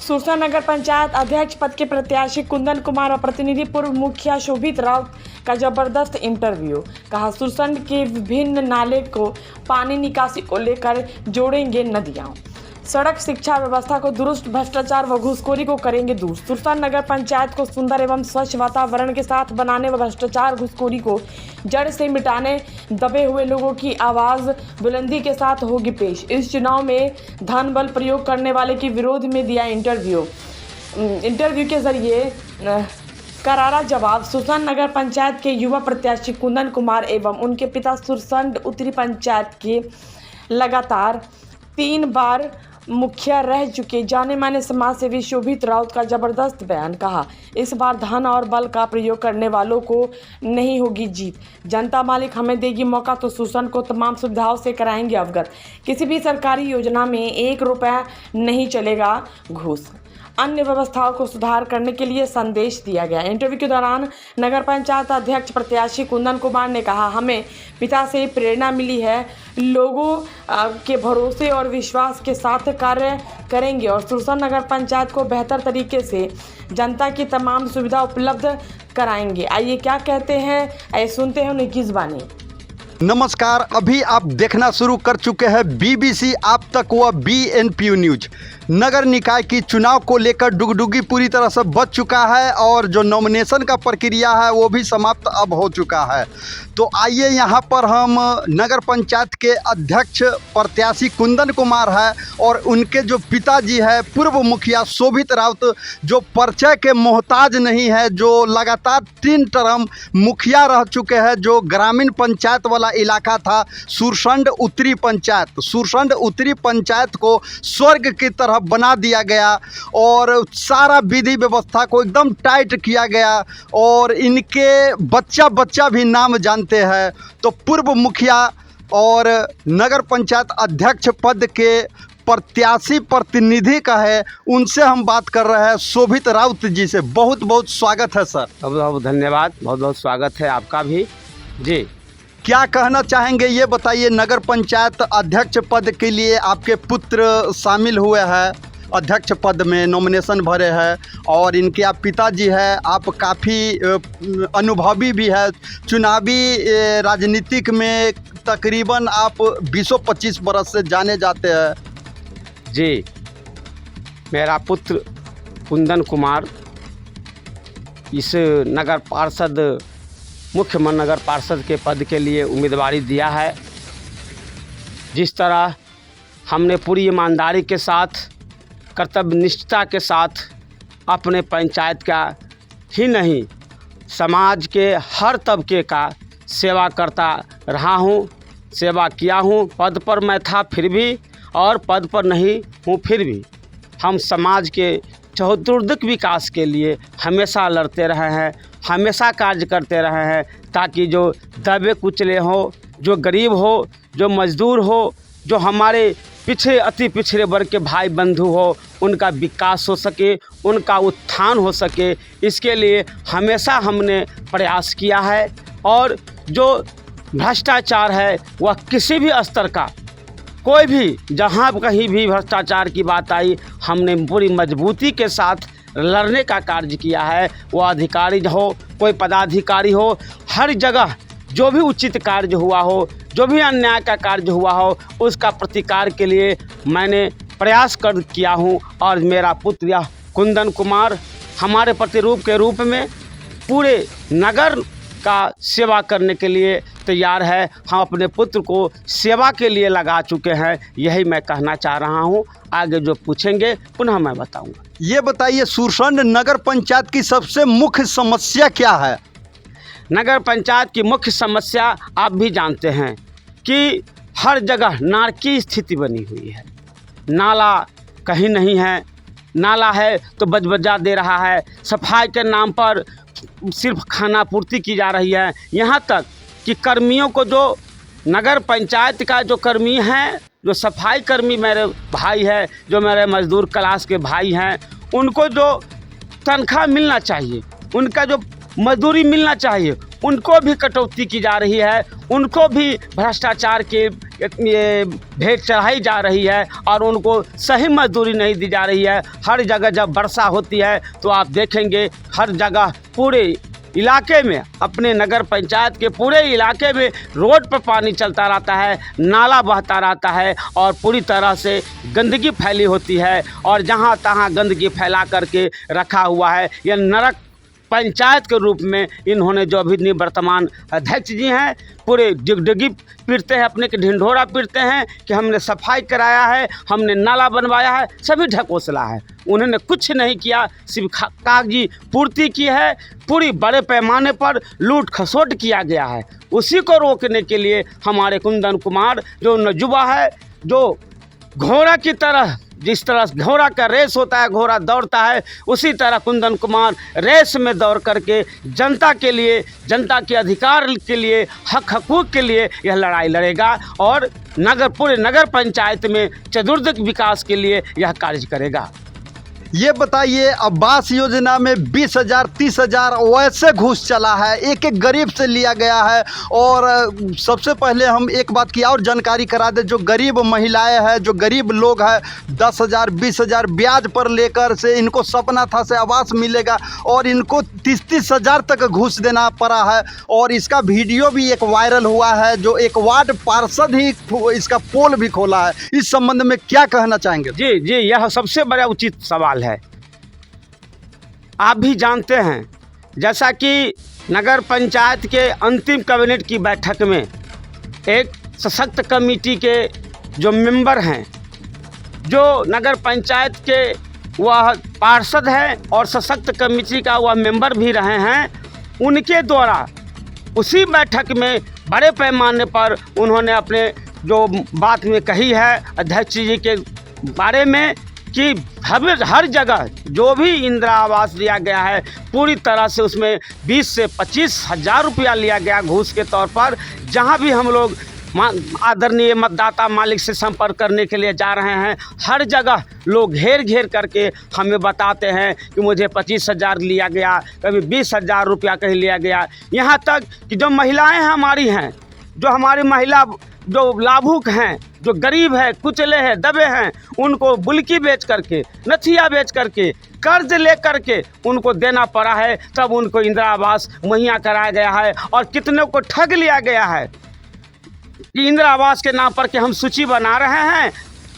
सुरसा नगर पंचायत अध्यक्ष पद के प्रत्याशी कुंदन कुमार और प्रतिनिधि पूर्व मुखिया शोभित राउत का जबरदस्त इंटरव्यू। कहा सुरसंड के विभिन्न नाले को पानी निकासी को लेकर जोड़ेंगे नदियां, सड़क शिक्षा व्यवस्था को दुरुस्त, भ्रष्टाचार व घूसखोरी को करेंगे दूर। सुरसा नगर पंचायत को सुंदर एवं स्वच्छ वातावरण के साथ बनाने व भ्रष्टाचार घूसखोरी को जड़ से मिटाने दबे हुए लोगों की आवाज़ बुलंदी के साथ होगी पेश। इस चुनाव में धन बल प्रयोग करने वाले के विरोध में दिया इंटरव्यू के जरिए करारा जवाब। सुरसा नगर पंचायत के युवा प्रत्याशी कुंदन कुमार एवं उनके पिता सुरसंड उत्तरी पंचायत के लगातार 3 बार मुखिया रह चुके जाने माने समाजसेवी शोभित राउत का जबरदस्त बयान। कहा इस बार धन और बल का प्रयोग करने वालों को नहीं होगी जीत, जनता मालिक हमें देगी मौका तो सुरसंड को तमाम सुविधाओं से कराएंगे अवगत। किसी भी सरकारी योजना में 1 रुपया नहीं चलेगा घूस। अन्य व्यवस्थाओं को सुधार करने के लिए संदेश दिया गया। इंटरव्यू के दौरान नगर पंचायत अध्यक्ष प्रत्याशी कुंदन कुमार ने कहा हमें पिता से प्रेरणा मिली है, लोगों के भरोसे और विश्वास के साथ कार्य करेंगे और सुरसा नगर पंचायत को बेहतर तरीके से जनता की तमाम सुविधा उपलब्ध कराएंगे। आइए क्या कहते हैं, आइए सुनते हैं उन्हें किस बानी। नमस्कार, अभी आप देखना शुरू कर चुके हैं बीबीसी आप तक व बीएनपीयू न्यूज। नगर निकाय की चुनाव को लेकर डुगडुगी पूरी तरह से बच चुका है और जो नॉमिनेशन का प्रक्रिया है वो भी समाप्त अब हो चुका है। तो आइए यहाँ पर हम नगर पंचायत के अध्यक्ष प्रत्याशी कुंदन कुमार है और उनके जो पिताजी है पूर्व मुखिया शोभित राउत, जो परिचय के मोहताज नहीं है, जो लगातार 3 टर्म मुखिया रह चुके हैं, जो ग्रामीण पंचायत वाला इलाका था सुरसंड उत्तरी पंचायत। सुरसंड उत्तरी पंचायत को स्वर्ग की तरह बना दिया गया और सारा विधि व्यवस्था को एकदम टाइट किया गया और इनके बच्चा भी नाम जानते हैं। तो पूर्व मुखिया और नगर पंचायत अध्यक्ष पद के प्रत्याशी प्रतिनिधि का है, उनसे हम बात कर रहे हैं शोभित राउत जी से। बहुत बहुत स्वागत है सर। बहुत बहुत धन्यवाद, बहुत बहुत स्वागत है आपका भी जी। क्या कहना चाहेंगे ये बताइए, नगर पंचायत अध्यक्ष पद के लिए आपके पुत्र शामिल हुए हैं, अध्यक्ष पद में नॉमिनेशन भरे हैं और इनके आप पिताजी हैं, आप काफ़ी अनुभवी भी है चुनावी राजनीतिक में, तकरीबन आप 20-25 बरस से जाने जाते हैं। जी, मेरा पुत्र कुंदन कुमार इस नगर पार्षद मुख्य नगर पार्षद के पद के लिए उम्मीदवारी दिया है। जिस तरह हमने पूरी ईमानदारी के साथ, कर्तव्य निष्ठा के साथ अपने पंचायत का ही नहीं समाज के हर तबके का सेवा करता रहा हूँ, सेवा किया हूँ। पद पर मैं था फिर भी और पद पर नहीं हूँ फिर भी हम समाज के चहुर्मुख विकास के लिए हमेशा लड़ते रहे हैं, हमेशा कार्य करते रहे हैं ताकि जो दबे कुचले हो, जो गरीब हो, जो मजदूर हो, जो हमारे पिछड़े अति पिछड़े वर्ग के भाई बंधु हो, उनका विकास हो सके, उनका उत्थान हो सके, इसके लिए हमेशा हमने प्रयास किया है। और जो भ्रष्टाचार है वह किसी भी स्तर का, कोई भी जहाँ कहीं भी भ्रष्टाचार की बात आई, हमने पूरी मजबूती के साथ लड़ने का कार्य किया है। वो अधिकारी हो, कोई पदाधिकारी हो, हर जगह जो भी उचित कार्य हुआ हो, जो भी अन्याय का कार्य हुआ हो, उसका प्रतिकार के लिए मैंने प्रयास किया हूँ। और मेरा पुत्र यह कुंदन कुमार हमारे प्रतिरूप के रूप में पूरे नगर का सेवा करने के लिए तैयार है। हम अपने पुत्र को सेवा के लिए लगा चुके हैं, यही मैं कहना चाह रहा हूं। आगे जो पूछेंगे पुनः मैं बताऊंगा। ये बताइए सुरसंड नगर पंचायत की सबसे मुख्य समस्या क्या है? नगर पंचायत की मुख्य समस्या आप भी जानते हैं कि हर जगह नारकीय स्थिति बनी हुई है। नाला कहीं नहीं है, नाला है तो बजबजा दे रहा है, सफाई के नाम पर सिर्फ खाना पूर्ति की जा रही है। यहाँ तक कि कर्मियों को, जो नगर पंचायत का जो कर्मी हैं, जो सफाई कर्मी मेरे भाई है, जो मेरे मजदूर क्लास के भाई हैं, उनको जो तनख्वाह मिलना चाहिए, उनका जो मजदूरी मिलना चाहिए, उनको भी कटौती की जा रही है, उनको भी भ्रष्टाचार के ये भेंट चढ़ाई जा रही है और उनको सही मजदूरी नहीं दी जा रही है। हर जगह जब वर्षा होती है तो आप देखेंगे हर जगह पूरे इलाके में, अपने नगर पंचायत के पूरे इलाके में रोड पर पानी चलता रहता है, नाला बहता रहता है और पूरी तरह से गंदगी फैली होती है और जहाँ तहाँ गंदगी फैला करके रखा हुआ है। यह नरक पंचायत के रूप में इन्होंने जो अभी निवर्तमान अध्यक्ष जी हैं पूरे डिगडिगी पीटते हैं, अपने के ढिंढोरा पीटते हैं कि हमने सफाई कराया है, हमने नाला बनवाया है, सभी ढकोसला है। उन्होंने कुछ नहीं किया, सिर्फ कागजी पूर्ति की है। पूरी बड़े पैमाने पर लूट खसोट किया गया है। उसी को रोकने के लिए हमारे कुंदन कुमार जो नजुबा है, जो घोड़ा की तरह, जिस तरह घोड़ा का रेस होता है, घोड़ा दौड़ता है, उसी तरह कुंदन कुमार रेस में दौड़ करके जनता के लिए, जनता के अधिकार के लिए, हक हकूक़ के लिए यह लड़ाई लड़ेगा और पूरे नगर पंचायत में चतुर्दिक विकास के लिए यह कार्य करेगा। ये बताइए, आवास योजना में 20,000 30,000 वैसे घूस चला है, एक एक गरीब से लिया गया है। और सबसे पहले हम एक बात की और जानकारी करा दें, जो गरीब महिलाएं हैं, जो गरीब लोग हैं, 10,000 20,000 ब्याज पर लेकर से इनको सपना था से आवास मिलेगा और इनको 30,000 तक घूस देना पड़ा है। और इसका वीडियो भी एक वायरल हुआ है, जो एक वार्ड पार्षद ही इसका पोल भी खोला है। इस संबंध में क्या कहना चाहेंगे? जी जी, यह सबसे बड़ा उचित सवाल है। आप भी जानते हैं, जैसा कि नगर पंचायत के अंतिम कैबिनेट की बैठक में एक सशक्त कमेटी के जो मेंबर हैं, जो नगर पंचायत के वह पार्षद हैं और सशक्त कमेटी का वह मेंबर भी रहे हैं, उनके द्वारा उसी बैठक में बड़े पैमाने पर उन्होंने अपने जो बात में कही है अध्यक्ष जी के बारे में कि हर जगह जो भी इंदिरा आवास दिया गया है पूरी तरह से उसमें 20 से 25 हज़ार रुपया लिया गया घूस के तौर पर। जहां भी हम लोग आदरणीय मतदाता मालिक से संपर्क करने के लिए जा रहे हैं, हर जगह लोग घेर घेर करके हमें बताते हैं कि मुझे 25,000 लिया गया, कभी 20,000 रुपया कहीं लिया गया। यहाँ तक कि जो महिलाएं हमारी हैं, जो हमारी महिला जो लाभुक हैं, जो गरीब है, कुचले हैं, दबे हैं, उनको बुल्की बेच करके, नथिया बेच करके, कर्ज ले करके उनको देना पड़ा है, तब उनको इंदिरा आवास मुहैया कराया गया है। और कितने को ठग लिया गया है कि इंदिरा आवास के नाम पर कि हम सूची बना रहे हैं,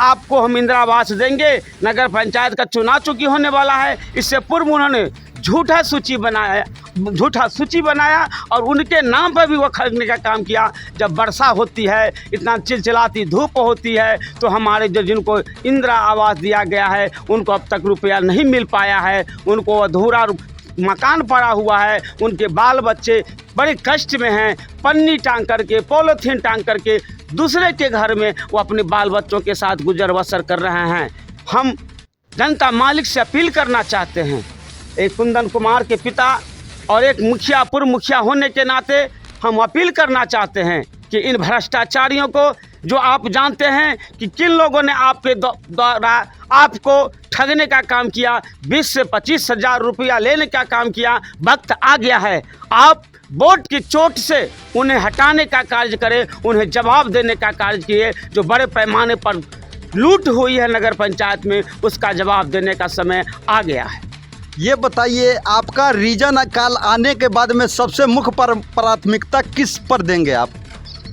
आपको हम इंदिरा आवास देंगे, नगर पंचायत का चुनाव चुकी होने वाला है। इससे पूर्व उन्होंने झूठा सूची बनाया और उनके नाम पर भी वो खरीदने का काम किया। जब वर्षा होती है, इतना चिलचिलाती धूप होती है, तो हमारे जो जिनको इंदिरा आवास दिया गया है उनको अब तक रुपया नहीं मिल पाया है, उनको अधूरा मकान पड़ा हुआ है, उनके बाल बच्चे बड़े कष्ट में हैं, पन्नी टांग करके, पॉलीथीन टांग करके दूसरे के घर में वो अपने बाल बच्चों के साथ गुजर बसर कर रहे हैं। हम जनता मालिक से अपील करना चाहते हैं, एक कुंदन कुमार के पिता और एक मुखिया, पूर्व मुखिया होने के नाते हम अपील करना चाहते हैं कि इन भ्रष्टाचारियों को, जो आप जानते हैं कि किन लोगों ने आपके द्वारा आपको ठगने का काम किया, 20 से 25 हज़ार रुपया लेने का काम किया, वक्त आ गया है आप वोट की चोट से उन्हें हटाने का कार्य करें, उन्हें जवाब देने का कार्य किए। जो बड़े पैमाने पर लूट हुई है नगर पंचायत में, उसका जवाब देने का समय आ गया है। ये बताइए, आपका रीजन काल आने के बाद में सबसे मुख्य प्राथमिकता किस पर देंगे आप?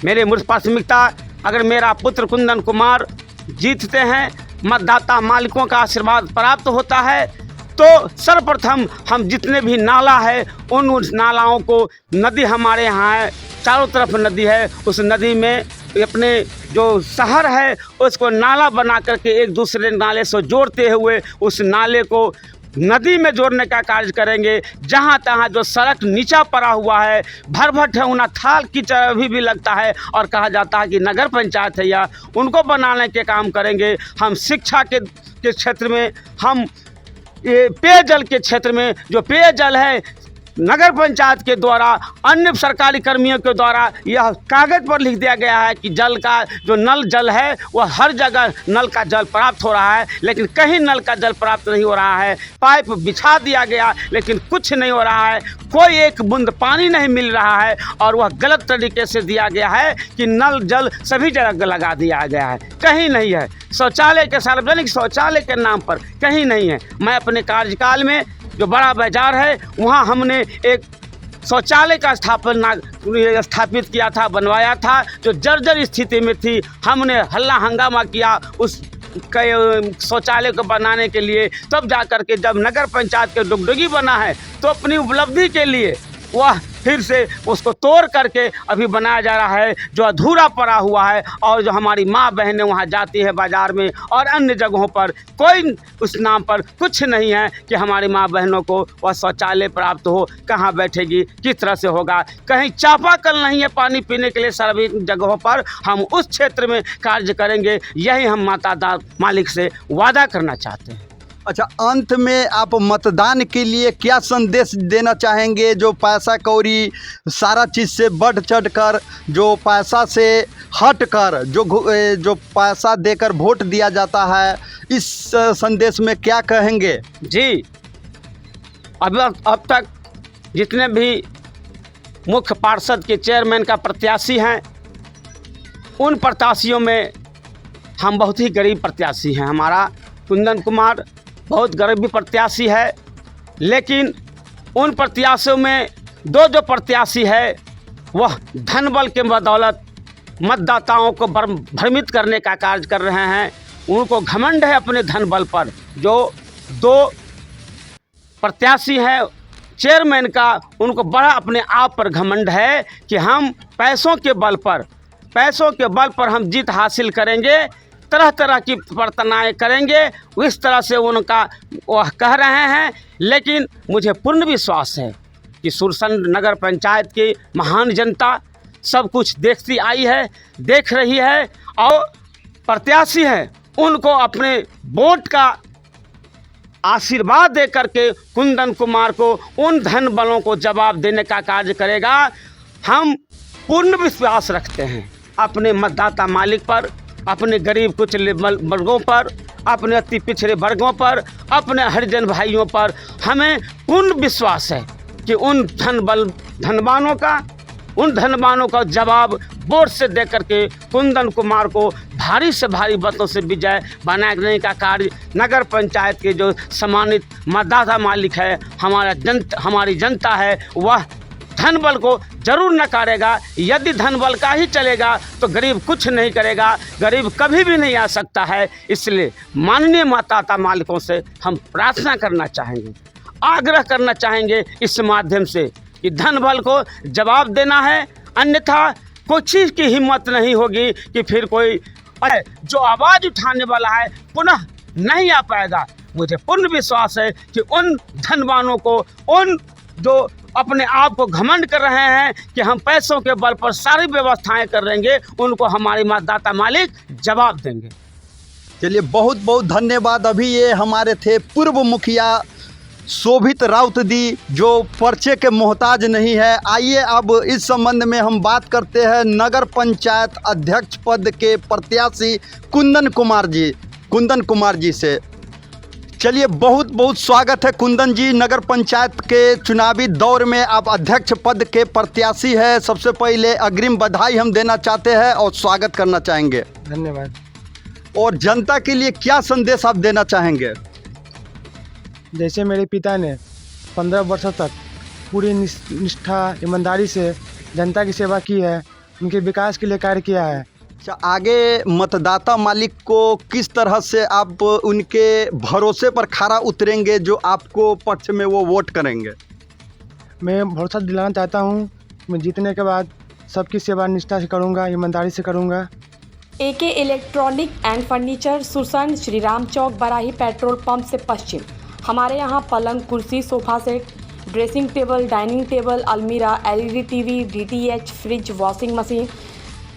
मेरी मुख्य प्राथमिकता, अगर मेरा पुत्र कुंदन कुमार जीतते हैं, मतदाता मालिकों का आशीर्वाद प्राप्त होता है, तो सर्वप्रथम हम जितने भी नाला है उन नालाओं को, नदी हमारे यहाँ है, चारों तरफ नदी है, उस नदी में अपने जो शहर है उसको नाला बना करके एक दूसरे नाले से जोड़ते हुए उस नाले को नदी में जोड़ने का कार्य करेंगे। जहाँ तहाँ जो सड़क नीचा पड़ा हुआ है, भर भर ठेहुना थाल कीचड़ अभी भी लगता है और कहा जाता है कि नगर पंचायत है, या उनको बनाने के काम करेंगे। हम शिक्षा के क्षेत्र में, हम ये पेयजल के क्षेत्र में, जो पेयजल है नगर पंचायत के द्वारा, अन्य सरकारी कर्मियों के द्वारा यह कागज़ पर लिख दिया गया है कि जल का जो नल जल है वह हर जगह नल का जल प्राप्त हो रहा है, लेकिन कहीं नल का जल प्राप्त नहीं हो रहा है। पाइप बिछा दिया गया लेकिन कुछ नहीं हो रहा है, कोई एक बूंद पानी नहीं मिल रहा है, और वह गलत तरीके से दिया गया है कि नल जल सभी जगह लगा दिया गया है, कहीं नहीं है। शौचालय के, सार्वजनिक शौचालय के नाम पर कहीं नहीं है। मैं अपने कार्यकाल में जो बड़ा बाजार है वहाँ हमने एक शौचालय का स्थापित किया था, बनवाया था, जो जर्जर स्थिति में थी। हमने हल्ला हंगामा किया उस शौचालय को बनाने के लिए। तब जा कर के जब नगर पंचायत के डुगडुगी बना है तो अपनी उपलब्धि के लिए वह फिर से उसको तोड़ करके अभी बनाया जा रहा है, जो अधूरा पड़ा हुआ है। और जो हमारी माँ बहनें वहाँ जाती है बाज़ार में और अन्य जगहों पर, कोई उस नाम पर कुछ नहीं है कि हमारी माँ बहनों को वह शौचालय प्राप्त हो। कहाँ बैठेगी, किस तरह से होगा, कहीं चापाकल नहीं है पानी पीने के लिए सार्वजनिक जगहों पर। हम उस क्षेत्र में कार्य करेंगे, यही हम माता मालिक से वादा करना चाहते हैं। अच्छा, अंत में आप मतदान के लिए क्या संदेश देना चाहेंगे? जो पैसा कौड़ी सारा चीज़ से बढ़ चढ़ कर, जो पैसा से हट कर जो पैसा देकर वोट दिया जाता है, इस संदेश में क्या कहेंगे? जी, अब तक जितने भी मुख्य पार्षद के चेयरमैन का प्रत्याशी हैं, उन प्रत्याशियों में हम बहुत ही गरीब प्रत्याशी हैं। हमारा कुंदन कुमार बहुत गरीबी प्रत्याशी है, लेकिन उन प्रत्याशियों में जो प्रत्याशी है वह धन बल के बदौलत मतदाताओं को भ्रमित करने का कार्य कर रहे हैं। उनको घमंड है अपने धन बल पर। जो दो प्रत्याशी हैं चेयरमैन का, उनको बड़ा अपने आप पर घमंड है कि हम पैसों के बल पर हम जीत हासिल करेंगे, तरह तरह की प्रार्थनाएं करेंगे, इस तरह से उनका वह कह रहे हैं। लेकिन मुझे पूर्ण विश्वास है कि सुरसंड नगर पंचायत की महान जनता सब कुछ देखती आई है, देख रही है, और प्रत्याशी हैं उनको अपने वोट का आशीर्वाद दे करके कुंदन कुमार को उन धन बलों को जवाब देने का कार्य करेगा। हम पूर्ण विश्वास रखते हैं अपने मतदाता मालिक पर, अपने गरीब कुचले वर्गों पर, अपने अति पिछड़े वर्गों पर, अपने हरिजन भाइयों पर। हमें पूर्ण विश्वास है कि उन धनवानों का जवाब वोट से दे करके कुंदन कुमार को भारी से भारी मतों से विजय बनाने का कार्य नगर पंचायत के जो सम्मानित मतदाता मालिक है, हमारी जनता है, वह धन बल को जरूर नकारेगा। यदि धन बल का ही चलेगा तो गरीब कुछ नहीं करेगा, गरीब कभी भी नहीं आ सकता है। इसलिए माननीय मतदाता मालिकों से हम प्रार्थना करना चाहेंगे, आग्रह करना चाहेंगे इस माध्यम से कि धन बल को जवाब देना है, अन्यथा कोई चीज़ की हिम्मत नहीं होगी कि फिर कोई जो आवाज़ उठाने वाला है पुनः नहीं आ पाएगा। मुझे पूर्ण विश्वास है कि उन धनवानों को, उन जो अपने आप को घमंड कर रहे हैं कि हम पैसों के बल पर सारी व्यवस्थाएं कर लेंगे, उनको हमारे मतदाता मालिक जवाब देंगे। चलिए, बहुत बहुत धन्यवाद। अभी ये हमारे थे पूर्व मुखिया शोभित राउत दी, जो पर्चे के मोहताज नहीं है। आइए अब इस संबंध में हम बात करते हैं नगर पंचायत अध्यक्ष पद के प्रत्याशी कुंदन कुमार जी से। चलिए, बहुत बहुत स्वागत है कुंदन जी। नगर पंचायत के चुनावी दौर में आप अध्यक्ष पद के प्रत्याशी है। सबसे पहले अग्रिम बधाई हम देना चाहते हैं और स्वागत करना चाहेंगे। धन्यवाद। और जनता के लिए क्या संदेश आप देना चाहेंगे? जैसे मेरे पिता ने 15 वर्षों तक पूरी निष्ठा ईमानदारी से जनता की सेवा की है, उनके विकास के लिए कार्य किया है। अच्छा, आगे मतदाता मालिक को किस तरह से आप उनके भरोसे पर खरा उतरेंगे जो आपको पक्ष में वो वोट करेंगे? मैं भरोसा दिलाना चाहता हूँ, मैं जीतने के बाद सबकी सेवा निष्ठा से करूँगा, ईमानदारी से करूँगा। AK electronic and furniture, Sursand, Shri Ram Chowk, Barahi petrol pump से पश्चिम। हमारे यहाँ पलंग, कुर्सी, sofa set, dressing table, dining table, अलमीरा, LED TV, DTH, fridge, washing machine,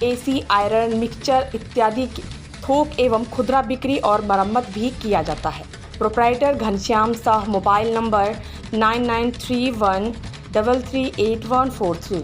AC, iron, mixture इत्यादि की थोक एवं खुदरा बिक्री और मरम्मत भी किया जाता है। Proprietor Ghanshyam Shah, mobile number 9931 338143।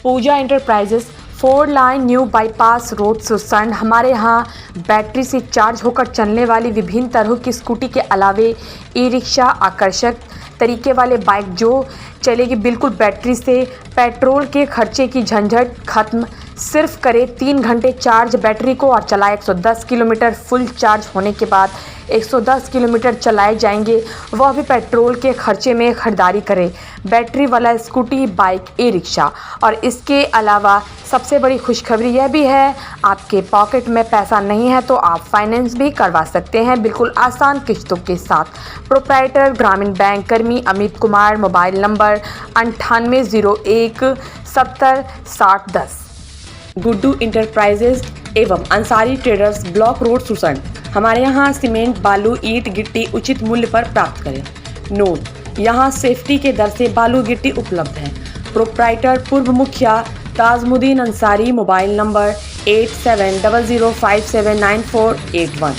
Pooja enterprises 4 line new bypass road Sursand. हमारे यहाँ बैटरी से चार्ज होकर चलने वाली विभिन्न तरह की स्कूटी के अलावे ई रिक्शा, आकर्षक तरीके वाले बाइक जो चलेगी बिल्कुल बैटरी से। पेट्रोल के खर्चे की झंझट खत्म। सिर्फ करे 3 घंटे चार्ज बैटरी को और चलाए 110 किलोमीटर। फुल चार्ज होने के बाद 110 किलोमीटर चलाए जाएंगे, वह भी पेट्रोल के खर्चे में खरीदारी करें। बैटरी वाला स्कूटी, बाइक, ई रिक्शा। और इसके अलावा सबसे बड़ी खुशखबरी यह भी है, आपके पॉकेट में पैसा नहीं है तो आप फाइनेंस भी करवा सकते हैं बिल्कुल आसान किस्तों के साथ। प्रोप्राइटर ग्रामीण बैंक कर्मी Amit Kumar. Mobile number 9801706010। Guddu enterprises एवं Ansari traders, block road Sursand. हमारे यहाँ सीमेंट, बालू, ईंट, गिट्टी उचित मूल्य पर प्राप्त करें। नोट, यहाँ सेफ्टी के दर से बालू गिट्टी उपलब्ध है। प्रोप्राइटर पूर्व मुखिया ताजमुद्दीन अंसारी। Mobile number 8700579481।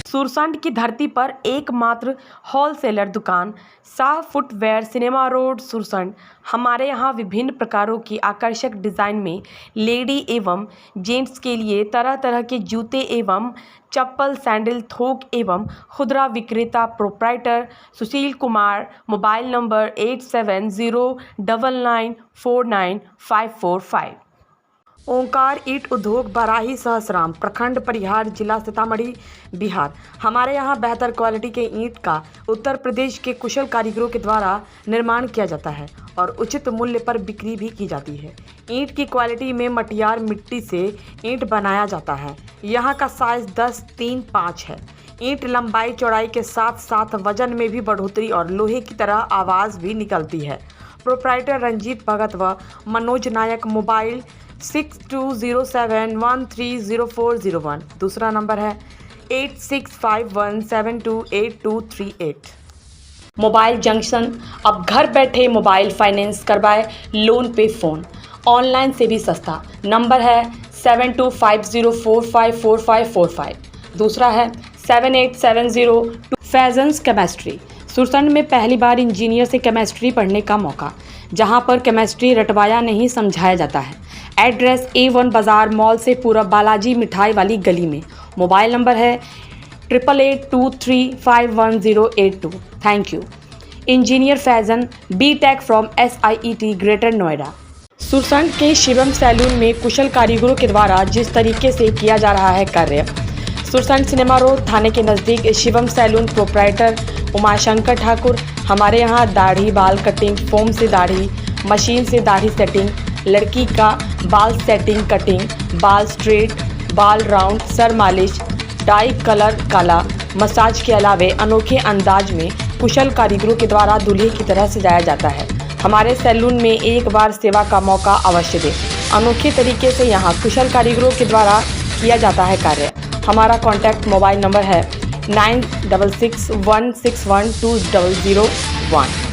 सुरसंड की धरती पर एकमात्र होलसेलर दुकान Shah footwear, cinema road Sursand. हमारे यहाँ विभिन्न प्रकारों की आकर्षक डिज़ाइन में लेडी एवं जेंट्स के लिए तरह तरह के जूते एवं चप्पल, सैंडल, थोक एवं खुदरा विक्रेता। Proprietor Sushil Kumar. Mobile number 8709949545। Omkar ईंट उद्योग, बराही, सहसराम प्रखंड, परिहार, जिला सीतामढ़ी, बिहार। हमारे यहाँ बेहतर क्वालिटी के ईंट का उत्तर प्रदेश के कुशल कारीगरों के द्वारा निर्माण किया जाता है और उचित मूल्य पर बिक्री भी की जाती है। ईंट की क्वालिटी में मटियार मिट्टी से ईंट बनाया जाता है। यहाँ का साइज 10, 3, 5 है। ईंट लंबाई चौड़ाई के साथ साथ वजन में भी बढ़ोतरी और लोहे की तरह आवाज़ भी निकलती है। प्रोप्राइटर रंजीत भगत व मनोज नायक। मोबाइल 6207130401। दूसरा नंबर है 8651728238। Mobile junction. अब घर बैठे मोबाइल फाइनेंस करवाए, लोन पे फ़ोन, ऑनलाइन से भी सस्ता। नंबर है 7250454545। दूसरा है 7870। फैजन्स केमिस्ट्री। सुरसंड में पहली बार इंजीनियर से केमिस्ट्री पढ़ने का मौका, जहां पर केमिस्ट्री रटवाया नहीं समझाया जाता है। एड्रेस A1 बाज़ार मॉल से पूरा, बालाजी मिठाई वाली गली में। मोबाइल नंबर है 8882351082। Thank you. Engineer Faizan, B.Tech from SIET greater Noida. Sursand के शिवम सैलून में कुशल कारीगरों के द्वारा जिस तरीके से किया जा रहा है कार्य। सुरसंड सिनेमा रोड थाने के नज़दीक शिवम सैलून। प्रोप्राइटर उमाशंकर ठाकुर। हमारे यहाँ दाढ़ी, बाल कटिंग, फोम से दाढ़ी, मशीन से दाढ़ी सेटिंग, लड़की का बाल सेटिंग, कटिंग, बाल स्ट्रेट, बाल राउंड, सर मालिश, डाई कलर काला, मसाज के अलावे अनोखे अंदाज में कुशल कारीगरों के द्वारा दूल्हे की तरह सजाया जाता है। हमारे सैलून में एक बार सेवा का मौका अवश्य दें। अनोखे तरीके से यहाँ कुशल कारीगरों के द्वारा किया जाता है कार्य। हमारा कॉन्टैक्ट मोबाइल नंबर है 9661612001।